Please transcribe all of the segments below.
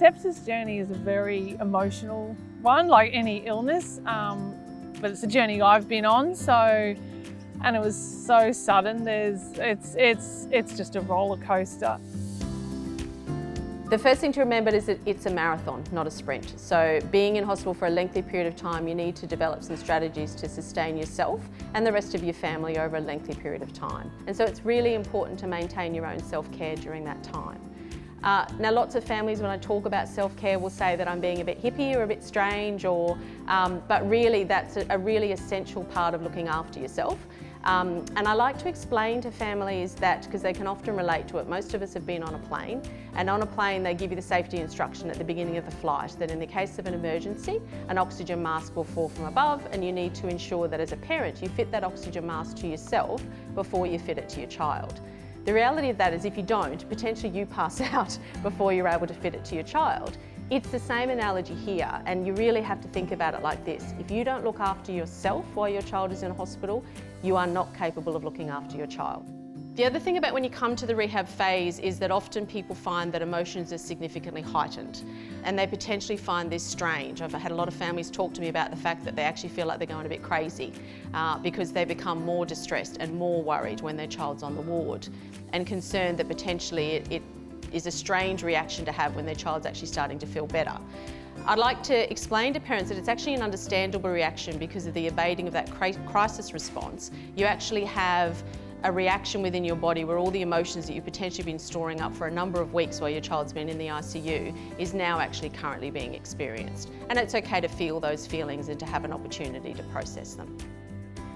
sepsis journey is a very emotional one, like any illness, but it's a journey I've been on. And it was so sudden. It's just a roller coaster. The first thing to remember is that it's a marathon, not a sprint. So being in hospital for a lengthy period of time, you need to develop some strategies to sustain yourself and the rest of your family over a lengthy period of time. And so it's really important to maintain your own self-care during that time. Now, lots of families, when I talk about self-care, will say that I'm being a bit hippie or a bit strange, but really that's a really essential part of looking after yourself. And I like to explain to families that, because they can often relate to it, most of us have been on a plane, and on a plane they give you the safety instruction at the beginning of the flight that in the case of an emergency, an oxygen mask will fall from above, and you need to ensure that as a parent you fit that oxygen mask to yourself before you fit it to your child. The reality of that is if you don't, potentially you pass out before you're able to fit it to your child. It's the same analogy here, and you really have to think about it like this. If you don't look after yourself while your child is in hospital, you are not capable of looking after your child. The other thing about when you come to the rehab phase is that often people find that emotions are significantly heightened, and they potentially find this strange. I've had a lot of families talk to me about the fact that they actually feel like they're going a bit crazy because they become more distressed and more worried when their child's on the ward, and concerned that potentially it is a strange reaction to have when their child's actually starting to feel better. I'd like to explain to parents that it's actually an understandable reaction because of the abating of that crisis response. You actually have a reaction within your body where all the emotions that you've potentially been storing up for a number of weeks while your child's been in the ICU is now actually currently being experienced. And it's okay to feel those feelings and to have an opportunity to process them.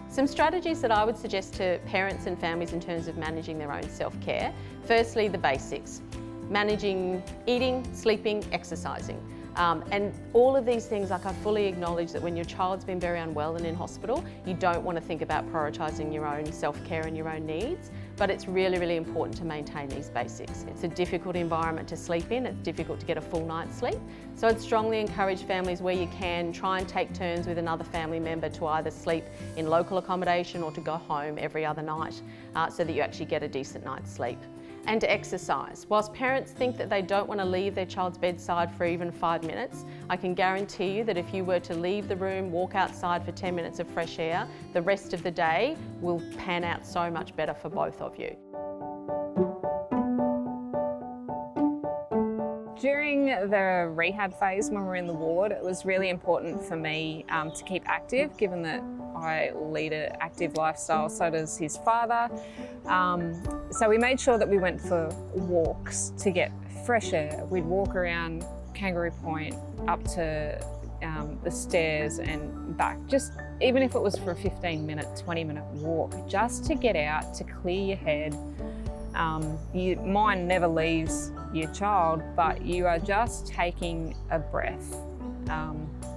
Some strategies that I would suggest to parents and families in terms of managing their own self-care. Firstly, the basics. Managing eating, sleeping, exercising. And all of these things, like I fully acknowledge that when your child's been very unwell and in hospital, you don't want to think about prioritising your own self-care and your own needs, but it's really, really important to maintain these basics. It's a difficult environment to sleep in, it's difficult to get a full night's sleep, so I'd strongly encourage families where you can, try and take turns with another family member to either sleep in local accommodation or to go home every other night so that you actually get a decent night's sleep. And to exercise. Whilst parents think that they don't want to leave their child's bedside for even 5 minutes, I can guarantee you that if you were to leave the room, walk outside for 10 minutes of fresh air, the rest of the day will pan out so much better for both of you. During the rehab phase when we were in the ward, it was really important for me to keep active, given that I lead an active lifestyle, so does his father. So we made sure that we went for walks to get fresh air. We'd walk around Kangaroo Point up to the stairs and back, just even if it was for a 15-minute, 20-minute walk, just to get out, to clear your head. Your mind never leaves your child, but you are just taking a breath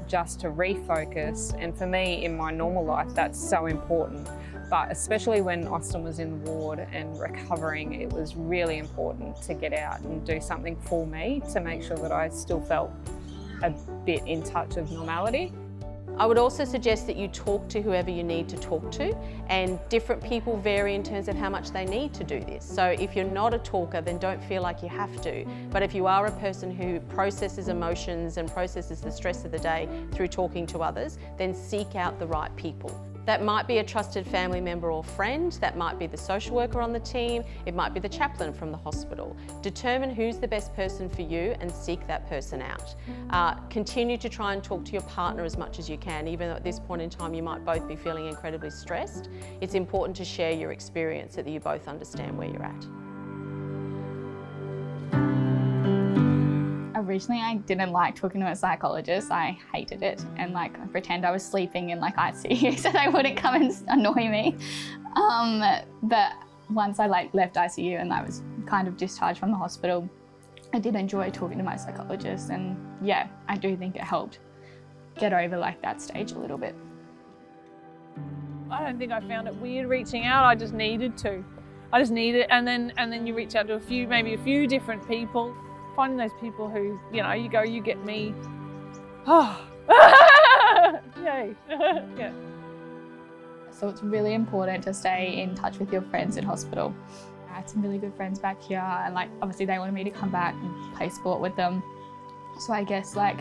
just to refocus. And for me, in my normal life, that's so important. But especially when Austin was in the ward and recovering, it was really important to get out and do something for me to make sure that I still felt a bit in touch of normality. I would also suggest that you talk to whoever you need to talk to, and different people vary in terms of how much they need to do this. So if you're not a talker, then don't feel like you have to. But if you are a person who processes emotions and processes the stress of the day through talking to others, then seek out the right people. That might be a trusted family member or friend, that might be the social worker on the team, it might be the chaplain from the hospital. Determine who's the best person for you and seek that person out. Continue to try and talk to your partner as much as you can, even though at this point in time you might both be feeling incredibly stressed. It's important to share your experience so that you both understand where you're at. Originally, I didn't like talking to a psychologist. I hated it, and I pretend I was sleeping in ICU so they wouldn't come and annoy me. But once I left ICU and I was kind of discharged from the hospital, I did enjoy talking to my psychologist, and yeah, I do think it helped get over that stage a little bit. I don't think I found it weird reaching out. I just needed to. I just needed it, and then you reach out to maybe a few different people. Finding those people who, you go, you get me. Oh, yay, yeah. So it's really important to stay in touch with your friends in hospital. I had some really good friends back here, and obviously they wanted me to come back and play sport with them. So I guess like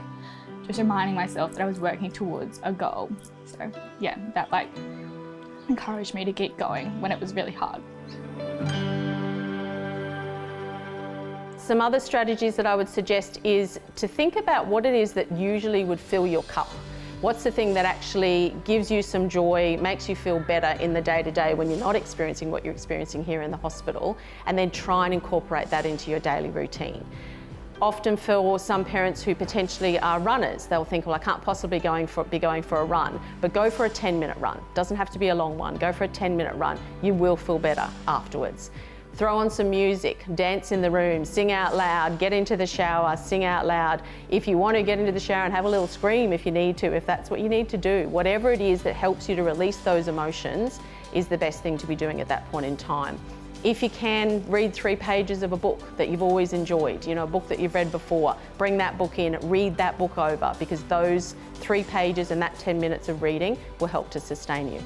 just reminding myself that I was working towards a goal. So yeah, that like encouraged me to keep going when it was really hard. Some other strategies that I would suggest is to think about what it is that usually would fill your cup. What's the thing that actually gives you some joy, makes you feel better in the day-to-day when you're not experiencing what you're experiencing here in the hospital, and then try and incorporate that into your daily routine. Often for some parents who potentially are runners, they'll think, well, I can't possibly be going for a run, but go for a 10-minute run. Doesn't have to be a long one. Go for a 10-minute run. You will feel better afterwards. Throw on some music, dance in the room, sing out loud, get into the shower, sing out loud. If you want to get into the shower and have a little scream if you need to, if that's what you need to do. Whatever it is that helps you to release those emotions is the best thing to be doing at that point in time. If you can, read 3 pages of a book that you've always enjoyed, a book that you've read before. Bring that book in, read that book over, because those 3 pages and that 10 minutes of reading will help to sustain you.